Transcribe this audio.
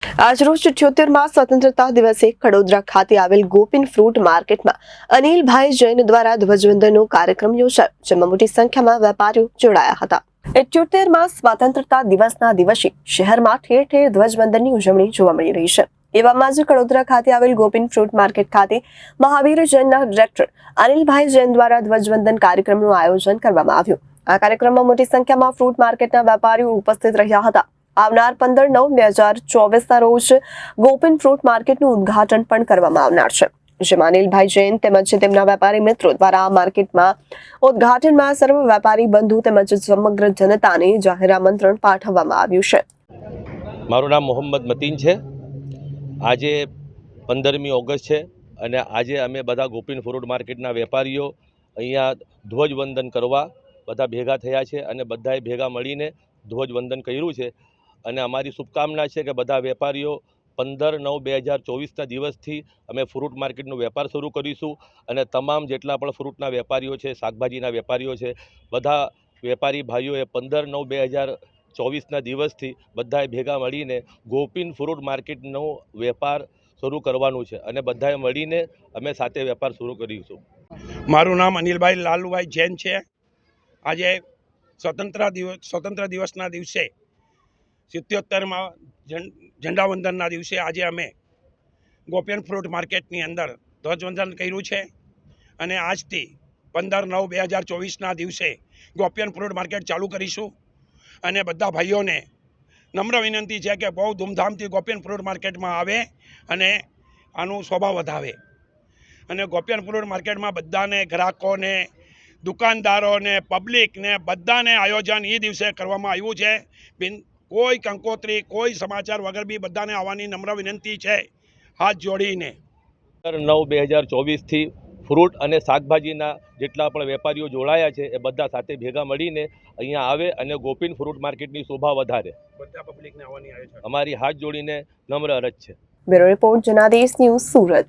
આજરોજ 78મા સ્વતંત્રતા દિવસે કડોદરા ખાતે આવેલ ગોપીન ફ્રૂટ માર્કેટમાં અનિલભાઈ જૈન દ્વારા ધ્વજવંદનનો કાર્યક્રમ યોજાયો, જેમાં મોટી સંખ્યામાં વેપારીઓ જોડાયા હતા। 78મા સ્વતંત્રતા દિવસના દિવસે શહેરમાં ઠેર ઠેર ધ્વજવંદનની ઉજવણી જોવા મળી રહી છે। એવામાં જ કડોદરા ખાતે આવેલ ગોપીન ફ્રૂટ માર્કેટ ખાતે મહાવીર જૈનના ડિરેક્ટર અનિલભાઈ જૈન દ્વારા ધ્વજવંદન કાર્યક્રમનું આયોજન કરવામાં આવ્યું। આ કાર્યક્રમમાં મોટી સંખ્યામાં ફ્રૂટ માર્કેટના વેપારીઓ ઉપસ્થિત રહ્યા હતા। આવનાર 15/9/2024ના રોજ ગોપીન ફ્રૂટ માર્કેટનું ઉદ્ઘાટન પણ કરવામાં આવનાર છે, જેમાં અનિલભાઈ જૈન તેમજ તેમના વેપારી મિત્રો દ્વારા આ માર્કેટમાં ઉદ્ઘાટનમાં સર્વ વેપારી બંધુ તેમજ સમગ્ર જનતાને જાહેર આમંત્રણ પાઠવવામાં આવ્યું છે। મારું નામ મોહમ્મદ મતીન છે। આજે 15મી ઓગસ્ટ છે અને આજે અમે બધા ગોપીન ફ્રૂટ માર્કેટના વેપારીઓ અહીંયા ધ્વજવંદન કરવા બધા ભેગા થયા છે અને બધાએ ભેગા મળીને ધ્વજવંદન કર્યું છે। અને અમારી શુભકામના છે કે બધા વેપારીઓ 15/9/2024ના દિવસથી અમે ફ્રૂટ માર્કેટનો વેપાર શરૂ કરીશું અને તમામ જેટલા પણ ફ્રૂટના વેપારીઓ છે, શાકભાજીના વેપારીઓ છે, બધા વેપારી ભાઈઓએ 15/9/2024ના દિવસથી બધાએ ભેગા મળીને ગોપીન ફ્રૂટ માર્કેટનો વેપાર શરૂ કરવાનું છે અને બધાએ મળીને અમે સાથે વેપાર શરૂ કરીશું। મારું નામ અનિલભાઈ લાલુભાઈ જૈન છે। આજે સ્વતંત્ર દિવસના દિવસે 77મા ઝંડાવંદનના દિવસે આજે અમે ગોપીન ફ્રૂટ માર્કેટની અંદર ધ્વજવંદન કર્યું છે અને આજથી 15/9/2024ના દિવસે ગોપીન ફ્રૂટ માર્કેટ ચાલુ કરીશું અને બધા ભાઈઓને નમ્ર વિનંતી છે કે બહુ ધૂમધામથી ગોપીન ફ્રૂટ માર્કેટમાં આવે અને આનું શોભા વધાવે અને ગોપીન ફ્રૂટ માર્કેટમાં બધાને ગ્રાહકોને, દુકાનદારોને, પબ્લિકને બધાને આયોજન એ દિવસે કરવામાં આવ્યું છે। કોઈ કંકોત્રી, કોઈ સમાચાર વગર બી બધાને આવવાની નમ્ર વિનંતી છે, હાથ જોડીને। 15/9/2024થી ફ્રૂટ અને શાકભાજીના જેટલા પણ વેપારીઓ જોડાયા છે એ બધા સાથે ભેગા મળીને અહીંયા આવે અને ગોપીન ફ્રૂટ માર્કેટની શોભા વધારે બધા પબ્લિકને આવવાની આયોજન અમારી હાથ જોડીને નમ્ર અરજ છે। Bureau report, Janadesh news, Surat.